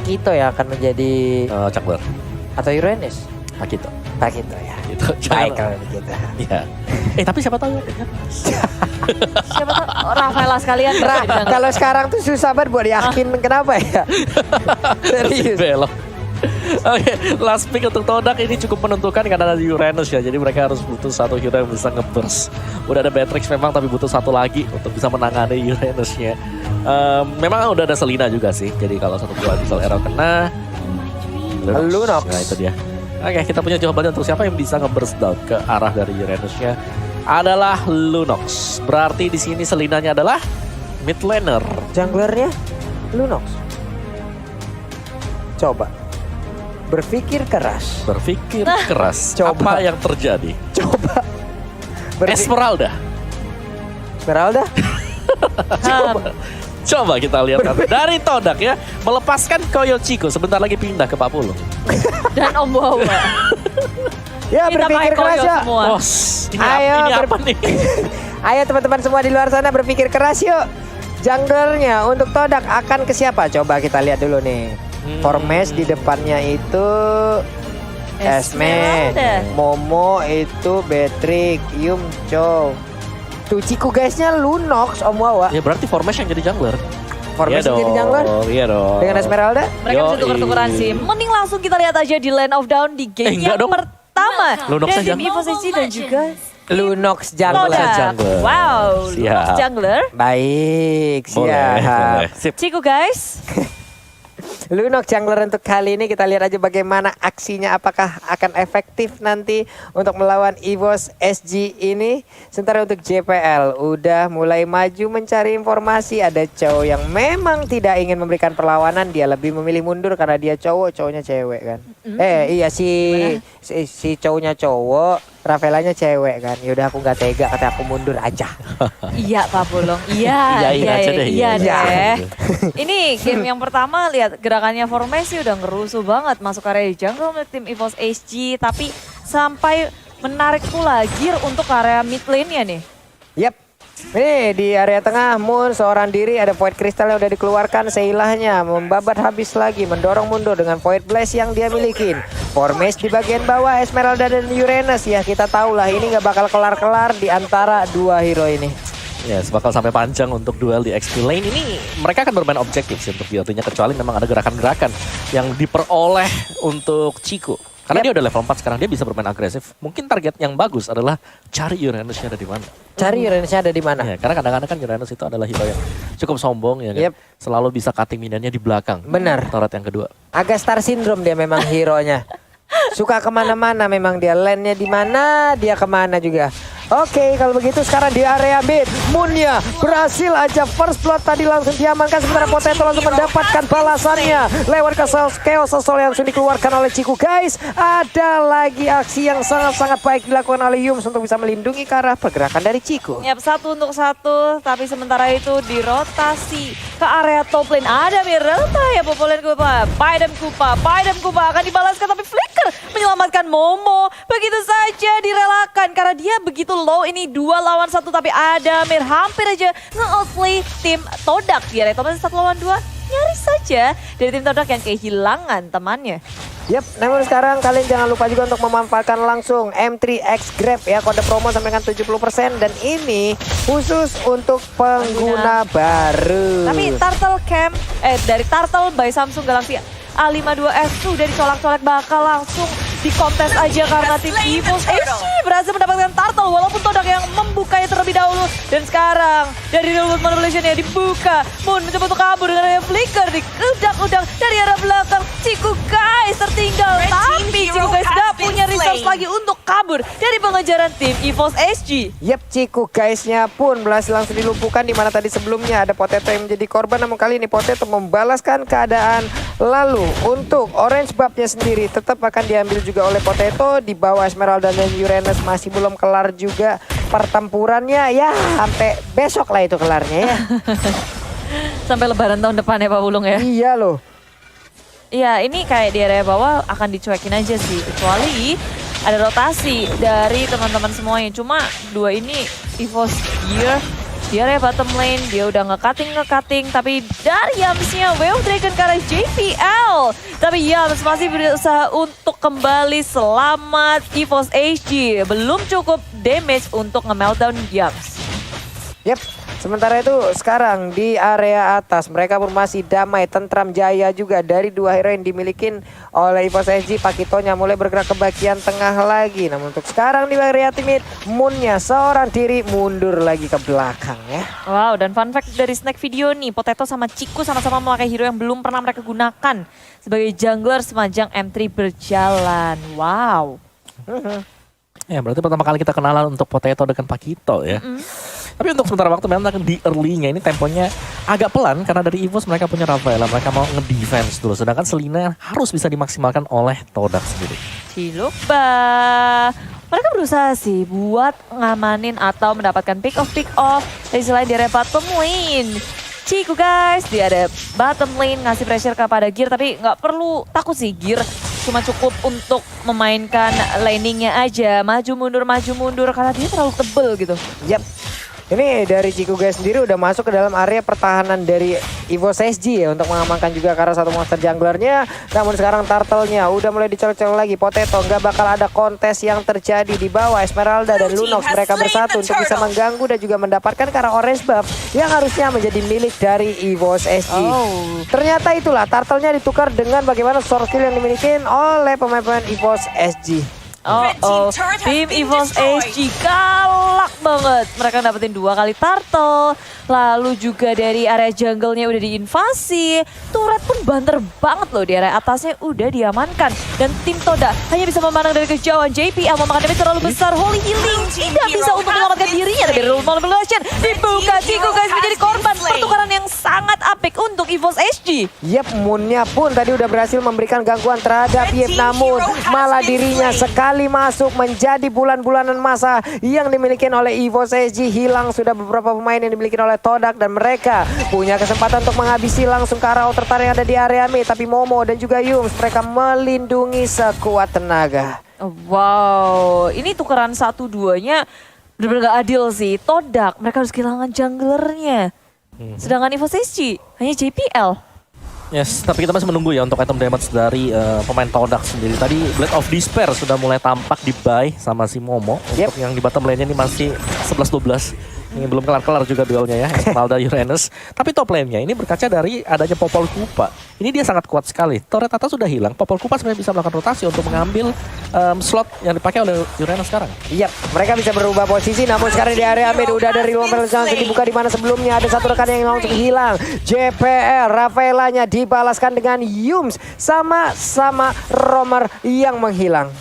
Akito ya akan menjadi Jungler. atau Uranus? Akito. Akito ya. Gitu. Baik kalau begitu. Iya. Tapi siapa tahu ya. Siapa tahu Rafaela sekalian. Kalau sekarang tuh susah banget buat yakin kenapa ya? Serius. Belok. Oke, last pick untuk Todak ini cukup menentukan karena ada Uranus ya. Jadi mereka harus butuh satu hero yang bisa nge-burst. Udah ada Beatrix memang tapi butuh satu lagi untuk bisa menangani Uranusnya. Memang udah ada Selina juga sih. Jadi kalau satu dua misal arrow kena Lunox. Nah itu dia. Oke, kita punya jawabannya untuk siapa yang bisa nge-burst down ke arah dari Uranusnya adalah Lunox. Berarti di sini Selinanya adalah mid laner. Junglernya Lunox. Coba berpikir keras. Berpikir keras. Coba. Apa yang terjadi? Coba. Esmeralda. Esmeralda? Coba kita lihat nanti. Dari Todak ya, melepaskan Koyochiko sebentar lagi pindah ke Pak Pulung. Dan Om Wawa. Ya Kita berpikir pakai keras koyo ya. semua. Bos, ini Ayo, ini apa nih? Ayo teman-teman semua di luar sana berpikir keras yuk. Junglernya untuk Todak akan ke siapa? Coba kita lihat dulu nih. Formes di depannya itu Esme, Esmeralda. Momo itu Beatrix, Yumcho. Tuh Ciku guysnya Lunox, Om Wawa. Ya berarti Formation yang jadi jungler. Formes Iya jadi jungler Iya dong. dengan Esmeralda. Mereka bisa Yoi. tuker-tukeran sih. Mending langsung kita lihat aja di Land of Down di game enggak yang dong. pertama. Lunox Dan aja. tim Evo SG dan juga Lunox jungler. Todak. Jungler. Wow, Siap. Lunox Jungler. Baik, Boleh, siap. boleh. Sip. Ciku guys. Lunox jungler untuk kali ini kita lihat aja bagaimana aksinya, apakah akan efektif nanti untuk melawan EVOS SG ini. Sementara untuk JPL udah mulai maju mencari informasi, ada cowok yang memang tidak ingin memberikan perlawanan, dia lebih memilih mundur karena dia cowok, cowoknya cewek kan. Iya si cowoknya cowok, Rafaelanya cewek kan. Yaudah aku nggak tega, kata aku mundur aja. Iya Pak Pulung. Iya, Iyain aja deh, iya iyain aja. deh. Ini game yang pertama lihat gerakannya Formasi udah ngerusuh banget masuk area jungle milik tim EVOS SG, tapi sampai menarik pula gear untuk area mid lane-nya nih. Yap. Nih di area tengah Moon seorang diri, ada Void Crystal yang udah dikeluarkan, seilahnya membabat habis lagi, mendorong mundur dengan Void Blast yang dia miliki. Formes di bagian bawah, Esmeralda dan Uranus ya, kita tahu lah ini nggak bakal kelar-kelar di antara dua hero ini. Ya, bakal sampai panjang untuk duel di XP lane ini. Mereka akan bermain objektif sih untuk BOT-nya, kecuali memang ada gerakan-gerakan yang diperoleh untuk Chico. Karena dia udah level 4 sekarang, dia bisa bermain agresif. Mungkin target yang bagus adalah cari Uranusnya ada di mana. Cari Uranusnya ada di mana? Ya, karena kadang-kadang kan Uranus itu adalah hero yang cukup sombong ya kan. Yep. Selalu bisa cutting minionnya di belakang. Benar. Turret yang kedua. Agak star syndrome dia memang hero-nya. Suka kemana-mana memang dia, lane-nya di mana dia kemana juga. Oke, kalau begitu sekarang di area mid, Moon-nya berhasil aja first blood tadi langsung diamankan, sementara Potato langsung mendapatkan balasannya lewat ke Chaos Soul yang langsung dikeluarkan oleh Ciku. Guys, ada lagi aksi yang sangat-sangat baik dilakukan oleh Yums untuk bisa melindungi ke arah pergerakan dari Ciku. Yap, 1 untuk 1, tapi sementara itu dirotasi ke area top lane. Ada Mirelta ya populer Kupa. Paidam Kupa akan dibalaskan, tapi Flicker menyelamatkan Momo. Begitu saja direlakan karena dia begitu low, ini 2 lawan 1, tapi ada Mir hampir aja nge-outplay tim Todak di area top lane 1 lawan 2. Nyaris saja dari tim Todak yang kehilangan temannya. Yap, namun sekarang kalian jangan lupa juga untuk memanfaatkan langsung M3X Grab ya, kode promo sampai dengan 70%, dan ini khusus untuk pengguna baru. Tapi Turtle Camp dari Turtle by Samsung Galaxy A52s tuh udah dicolak-colak, bakal langsung dikontes aja karena tim EVOS SG berhasil mendapatkan Turtle walaupun Todak yang membukanya terlebih dahulu. Dan sekarang dari Real Revolution-nya dibuka, Moon mencoba untuk kabur dengan area Flicker diudak-udak dari arah belakang. Ciku guys tertinggal, tapi Ciku guys gak punya resource lagi untuk kabur dari pengejaran tim EVOS SG. Yep, Ciku guysnya pun berhasil langsung dilumpuhkan, di mana tadi sebelumnya ada Potato yang menjadi korban, namun kali ini Potato membalaskan keadaan. Lalu untuk Orange Buff-nya sendiri tetap akan diambil juga oleh Potato. Di bawah Esmeralda dan Uranus masih belum kelar juga pertempurannya, ya sampai besok lah itu kelarnya ya. Sampai lebaran tahun depan ya Pak Bulung ya. Iya loh. Iya, ini kayak di area bawah akan dicuekin aja sih, kecuali ada rotasi dari teman-teman semuanya. Cuma 2 ini EVOS Gear di area bottom lane, dia udah nge-cutting, tapi dari Yamsnya Wave Dragon ke arah JPL. turtle. Tapi Yams masih berusaha untuk kembali selamat. EVOS HG belum cukup damage untuk nge-meltdown Yams. Yep. Sementara itu sekarang di area atas mereka pun masih damai, tentram, jaya juga dari dua hero yang dimiliki oleh EVOS SG. Pakitonya mulai bergerak ke bagian tengah lagi. Namun untuk sekarang di area timid, Moonnya seorang diri mundur lagi ke belakang ya. Wow, dan fun fact dari snack video nih, Potato sama Chiku sama-sama memakai hero yang belum pernah mereka gunakan sebagai jungler sepanjang M3 berjalan. Wow. Ya berarti pertama kali kita kenalan untuk Potato dengan Pakito ya. Tapi untuk sementara waktu memang di early-nya ini temponya agak pelan karena dari EVOS mereka punya Rafaela, mereka mau nge-defense dulu. Sedangkan Selina harus bisa dimaksimalkan oleh Todak sendiri. Cilupa. Mereka berusaha sih buat ngamanin atau mendapatkan pick off dari selain di area bottom lane. Ciku guys, dia ada bottom lane ngasih pressure kepada Gear, tapi nggak perlu takut sih Gear. Cuma cukup untuk memainkan laningnya aja, maju mundur karena dia terlalu tebel gitu. Yap. Ini dari Ciku guys sendiri udah masuk ke dalam area pertahanan dari EVOS SG ya untuk mengamankan juga karena satu monster junglernya. Namun sekarang turtle-nya udah mulai dicolok-colok lagi. Potato nggak bakal ada kontes yang terjadi di bawah. Esmeralda dan Lunox mereka bersatu untuk bisa mengganggu dan juga mendapatkan karena orange buff yang harusnya menjadi milik dari EVOS SG. Ternyata itulah turtle-nya ditukar dengan bagaimana source skill yang dimiliki oleh pemain-pemain EVOS SG. Tim EVOS HG galak banget. Mereka dapetin 2 kali turtle. Lalu juga dari area jungle-nya udah diinvasi. Turret pun banter banget loh, di area atasnya udah diamankan. Dan tim Toda hanya bisa memandang dari kejauhan. JPL memakan damage terlalu besar. Holy Healing tidak bisa untuk menyelamatkan dirinya dari Rule Manipulation. Dibuka, Ciku guys menjadi korban pertukaran yang sangat apik untuk EVOS HG. Yep, Moonnya pun tadi udah berhasil memberikan gangguan terhadap Yip, namun malah dirinya sekali masuk menjadi bulan-bulanan masa yang dimiliki oleh EVOS SG. Hilang sudah beberapa pemain yang dimiliki oleh Todak dan mereka punya kesempatan untuk menghabisi langsung ke arah outer tower yang ada di area mid. Tapi Momo dan juga Yums mereka melindungi sekuat tenaga. Wow, ini tukeran 1-2-nya benar-benar gak adil sih. Todak mereka harus kehilangan junglernya. Sedangkan EVOS SG hanya JPL. Yes, tapi kita masih menunggu ya untuk item damage dari pemain Todak sendiri. Tadi Blade of Despair sudah mulai tampak di buy sama si Momo. Untuk yang di bottom lane-nya ini masih 11-12. Ini belum kelar-kelar juga duelnya ya, Esmeralda Uranus. Tapi top lane-nya ini berkaca dari adanya Popol Kupa. Ini dia sangat kuat sekali. Turret atas sudah hilang, Popol Kupa sebenarnya bisa melakukan rotasi untuk mengambil slot yang dipakai oleh Uranus sekarang. Yap, mereka bisa berubah posisi, namun sekarang di area mid udah ada Real Manipulation dibuka di mana sebelumnya ada satu rekan yang langsung hilang. JPL, Rafaelanya dibalaskan dengan Yums sama Romer yang menghilang.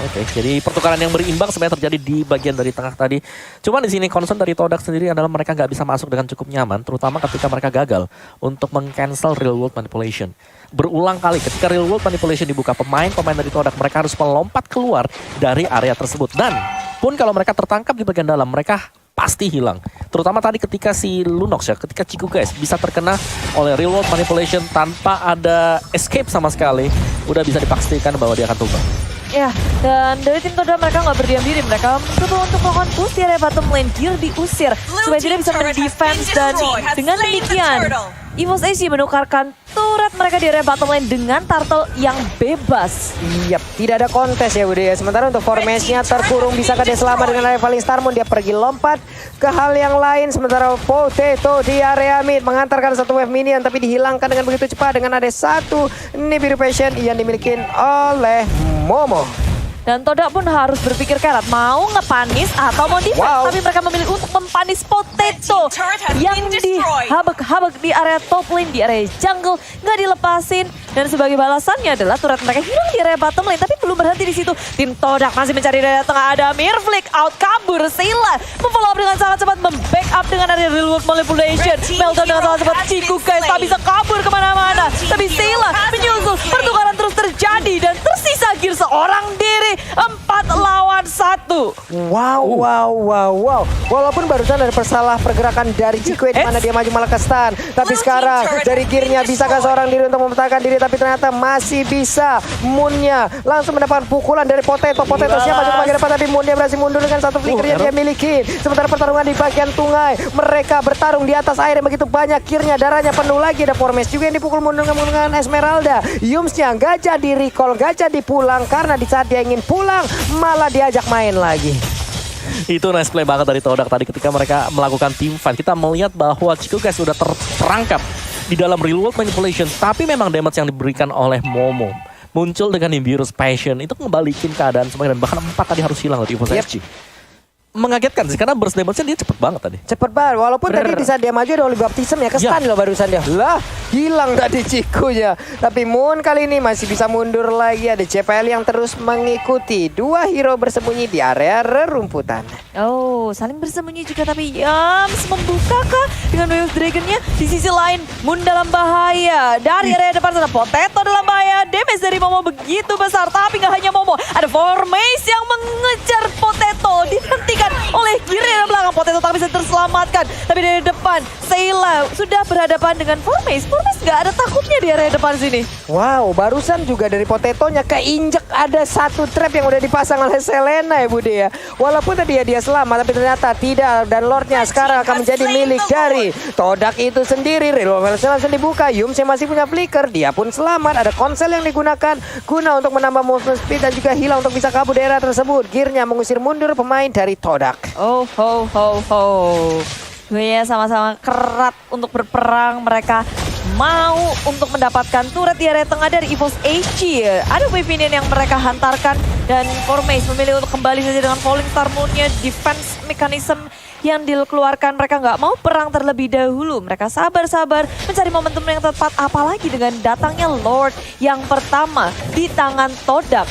Oke, jadi pertukaran yang berimbang sebenarnya terjadi di bagian dari tengah tadi. Cuman di sini concern dari Todak sendiri adalah mereka nggak bisa masuk dengan cukup nyaman, terutama ketika mereka gagal untuk meng-cancel real world manipulation. Berulang kali ketika real world manipulation dibuka, pemain dari Todak mereka harus melompat keluar dari area tersebut. Dan pun kalau mereka tertangkap di bagian dalam, mereka pasti hilang. Terutama tadi ketika si Lunox ya, ketika Ciku guys bisa terkena oleh real world manipulation tanpa ada escape sama sekali, udah bisa dipastikan bahwa dia akan tumbang. Ya, dan dari tim Toda mereka nggak berdiam diri. Mereka mencoba untuk melakukan push di area bottom lane. Gear diusir supaya tidak bisa mendefense. Dan dengan demikian, EVOS SG menukarkan turret mereka di area bottom lane dengan turtle yang bebas. Yap, tidak ada kontes ya Budi ya. Sementara untuk formasinya terkurung bisa dia selamat dengan area paling Starmoon. Dia pergi lompat ke hal yang lain. Sementara Potato di area mid mengantarkan satu wave minion tapi dihilangkan dengan begitu cepat dengan ada satu Nibiru Passion yang dimiliki oleh Momo. Dan Toda pun harus berpikir keras mau ngepanis atau mau defense. Tapi mereka memilih untuk mempanis Potato yang dihabek-habek di area top lane, di area jungle, nggak dilepasin. Dan sebagai balasannya adalah turret mereka hilang di area bottom lane. Tapi belum berhenti di situ. Tim Todak masih mencari area tengah. Ada Mirflick out kabur. Sila memfollow up dengan sangat cepat, membackup dengan area real world manipulation. Meltdown dengan sangat cepat. Ciku guys tak bisa kabur kemana-mana. Tapi Sila menyusul. Pertukaran terus terjadi dan tersisa Gear seorang diri. 4 lawan 1. satu. Wow. Walaupun barusan ada pergerakan dari Cikgu di mana dia maju malah ke stun. Tapi sekarang dari gearnya bisakah seorang diri untuk memetakan diri, tapi ternyata masih bisa. Moonnya langsung mendapatkan pukulan dari Potato. Potato siapa juga bagian depan, tapi Moonnya berhasil mundur dengan satu flicker yang dia miliki. Sementara pertarungan di bagian tunggai, mereka bertarung di atas air yang begitu banyak. Gearnya darahnya penuh lagi. Ada Formes juga yang dipukul mundur dengan Esmeralda. Yumsnya nggak jadi recall, nggak jadi pulang karena di saat dia ingin pulang malah diajak main lagi. Itu nice play banget dari Todak tadi ketika mereka melakukan team fight. Kita melihat bahwa Chico guys sudah terperangkap di dalam real world manipulation. Tapi memang damage yang diberikan oleh Momo muncul dengan Nimbirus Passion. Itu ngebalikin keadaan semuanya. Dan bahkan 4 tadi harus hilang dari EVOS SG. Mengagetkan sih karena burst damage-nya dia cepet banget tadi. Cepet banget, walaupun tadi di saat dia maju ada Holy Baptism ya, ke-stun loh barusan dia. Lah, hilang tadi Cikunya. Tapi Moon kali ini masih bisa mundur lagi. Ada JPL yang terus mengikuti. 2 hero bersembunyi di area rerumputan. Oh, saling bersembunyi juga tapi Yams membukakah dengan Wave Dragon-nya. Di sisi lain, Moon dalam bahaya. Dari area depan sana, Potato dalam bahaya. Damage dari Momo begitu besar, tapi nggak hanya Momo. Ada Formes yang mengejar Potato. Dihentikan oleh kiri dan belakang. Potato tak bisa terselamatkan. Tapi dari depan, Sayla sudah berhadapan dengan Formes. Formes nggak ada takutnya di area depan sini. Wow, barusan juga dari Potatonya keinjek ada satu trap yang udah dipasang oleh Selena ya Bude ya. Walaupun tadi ya dia selamat, tapi ternyata tidak. Dan Lordnya sekarang akan menjadi milik dari Todak itu sendiri. Revolver langsung dibuka. Yums yang masih punya flicker, dia pun selamat. Ada konsel yang digunakan guna untuk menambah movement speed dan juga hilang untuk bisa kabur daerah tersebut. Gearnya mengusir mundur pemain dari Todak. Oh, ho. Duanya sama-sama kerat untuk berperang. Mereka mau untuk mendapatkan turret di area tengah dari EVOS HG. Ada Wavinian yang mereka hantarkan dan Formes memilih untuk kembali saja dengan Falling Star Moon-nya. Defense mechanism yang dikeluarkan, mereka nggak mau perang terlebih dahulu. Mereka sabar-sabar mencari momentum yang tepat, apalagi dengan datangnya Lord yang pertama di tangan Todak.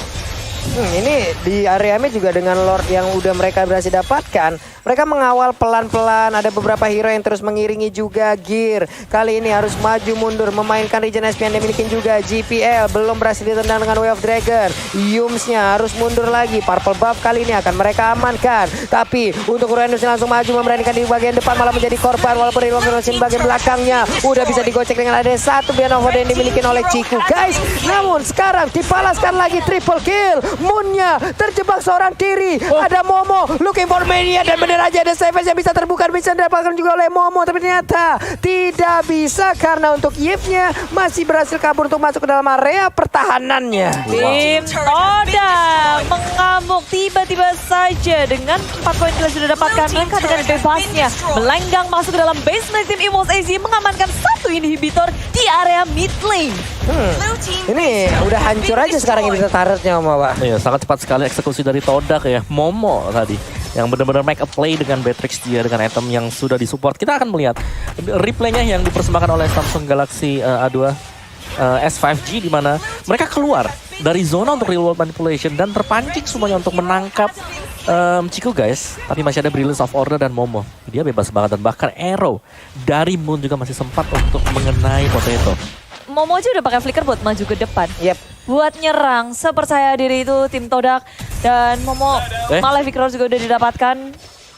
Ini di area mid juga dengan Lord yang udah mereka berhasil dapatkan. Mereka mengawal pelan-pelan, ada beberapa hero yang terus mengiringi juga Gear. Kali ini harus maju mundur, memainkan Regen SP yang dimiliki juga. GPL belum berhasil ditendang dengan Way of Dragon. Yumsnya harus mundur lagi. Purple buff kali ini akan mereka amankan. Tapi untuk Uranus langsung maju memberanikan di bagian depan, malah menjadi korban. Walaupun di bagian belakangnya udah bisa digocek dengan ada satu Bianova yang dimiliki oleh Ciku guys. Namun sekarang dipalaskan lagi triple kill. Moonnya terjebak seorang diri. Ada Momo looking for mania dan bener aja ada Savage yang bisa terbuka, bisa didapatkan juga oleh Momo, tapi ternyata tidak bisa karena untuk Yip-nya masih berhasil kabur untuk masuk ke dalam area pertahanannya. Tim Todak mengamuk tiba-tiba saja dengan 4 poin yang sudah dapatkan. Mereka dengan bebasnya melenggang masuk ke dalam base milik tim EVOS AZ, mengamankan satu inhibitor di area mid lane. Ini udah hancur aja sekarang yang bisa turretnya Momo, Pak. Iya, sangat cepat sekali eksekusi dari Todak ya. Momo tadi yang benar-benar make a play dengan Beatrix dia dengan item yang sudah disupport. Kita akan melihat replaynya yang dipersembahkan oleh Samsung Galaxy A2 S5G di mana mereka keluar dari zona untuk real world manipulation dan terpancing semuanya untuk menangkap Ciku guys. Tapi masih ada Brilliance of Order dan Momo. Dia bebas banget dan bahkan arrow dari Moon juga masih sempat untuk mengenai Potato. Momo aja udah pakai flicker buat maju ke depan. Yep. Buat nyerang, sepercaya diri itu tim Todak. Dan Momo malah Victor juga udah didapatkan.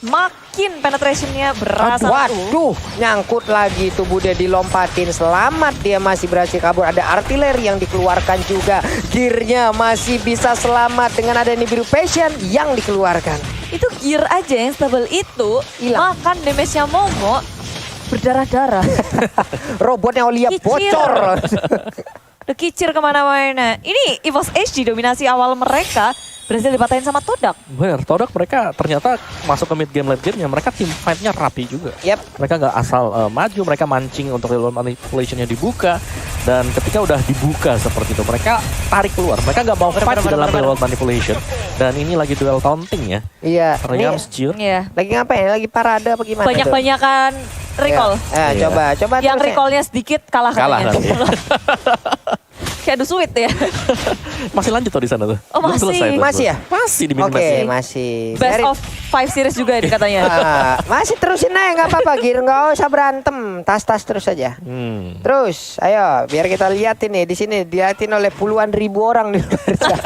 Makin penetrationnya berasa. Waduh, nyangkut lagi tuh Bude dilompatin. Selamat dia masih berhasil kabur. Ada artileri yang dikeluarkan juga. Gearnya masih bisa selamat dengan ada Nibiru Passion yang dikeluarkan. Itu gear aja yang stable itu. Hilang. Makan damage-nya Momo berdarah-darah. Robotnya Olia Kicir. bocor. Udah kicir kemana-mana. Ini EVOS HG dominasi awal mereka berhasil dipatahin sama Todak. Benar, Todak mereka ternyata masuk ke mid game late game-nya. Mereka team fight-nya rapi juga. Yep. Mereka nggak asal maju, mereka mancing untuk real world manipulation-nya dibuka. Dan ketika udah dibuka seperti itu, mereka tarik keluar. Mereka nggak mau fight dalam real world manipulation. Dan ini lagi duel taunting ya. Iya. Riams Jill. Iya. Lagi ngapain? Lagi parade apa gimana? Banyak-banyakan recall. Ya, Iya. coba Yang terus ya. recallnya sedikit kalah Kalah katanya. nanti. Kayak adu sweet ya. Masih lanjut tuh di sana tuh. Oh, Belum masih. selesai tuh. Masih ya? Masih di Oke, mid-match. masih. Best of 5 series juga ini katanya. Masih terusin aja nggak apa-apa, Gir, nggak usah berantem, tas terus aja. Terus, ayo biar kita liatin nih di sini diliatin oleh puluhan ribu orang di luar sana.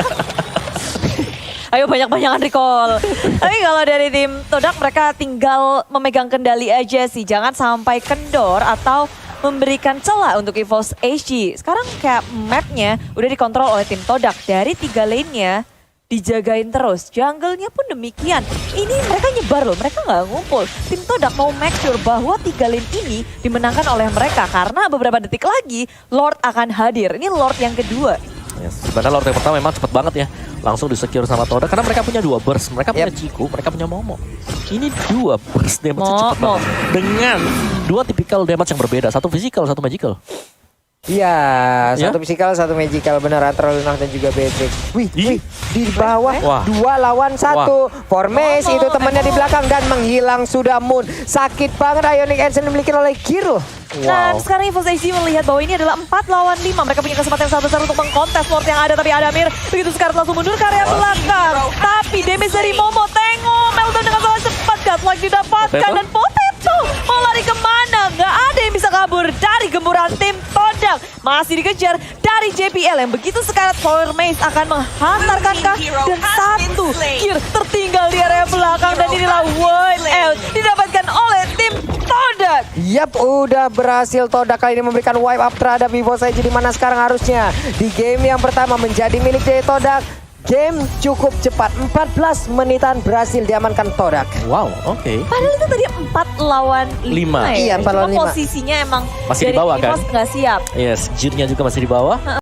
Ayo banyak-banyakan recall. Tapi kalau dari tim Todak mereka tinggal memegang kendali aja sih. Jangan sampai kendor atau memberikan celah untuk EVOS HG. Sekarang kayak mapnya udah dikontrol oleh tim Todak. Dari 3 lane-nya dijagain terus. Jungle-nya pun demikian. Ini mereka nyebar loh, mereka nggak ngumpul. Tim Todak mau make sure bahwa 3 lane ini dimenangkan oleh mereka. Karena beberapa detik lagi Lord akan hadir. Ini Lord yang kedua. Ya, sebenarnya Lord yang pertama memang cepat banget ya. Langsung di-secure sama Todak karena mereka punya 2 burst. Mereka punya Ciku, mereka punya Momo. Ini 2 burst damage cepat banget. Dengan 2 tipikal damage yang berbeda. Satu physical, satu magical. Iya, Ya? satu physical, satu magical bener antara Lunak dan juga Beatrix. Wih, di bawah Wah. 2 lawan 1. Formasi itu temannya di belakang dan menghilang sudah Moon. Sakit banget Ionic Ensign dimiliki oleh Kiro. Dan sekarang EVOS HG melihat bahwa ini adalah 4 lawan 5. Mereka punya kesempatan yang sangat besar untuk mengkontes Lord yang ada. Tapi Adamir begitu sekarang langsung mundur ke area belakang. Tapi damage dari Momo. Tengok Meltdown dengan sangat cepat. Godlike didapatkan. Dan Potato mau lari kemana? Nggak ada yang bisa kabur dari gemburan tim Todak. Masih dikejar dari JPL yang begitu sekarat Power Maze akan menghantarkan kah? Dan satu gear tertinggal di area belakang. Dan inilah wipe out didapatkan oleh tim Todak. Yap, udah berhasil Todak kali ini memberikan wipe up terhadap EVOS HG di mana sekarang harusnya di game yang pertama menjadi milik dari Todak. Game cukup cepat, 14 menitan berhasil diamankan Todak. Wow, oke. Padahal itu tadi 4 lawan 5 ya. Iya, 4 lawan Cuma 5. posisinya emang Masih di dari bawah, kan? EVOS nggak siap. Yes, gear-nya juga masih di bawah.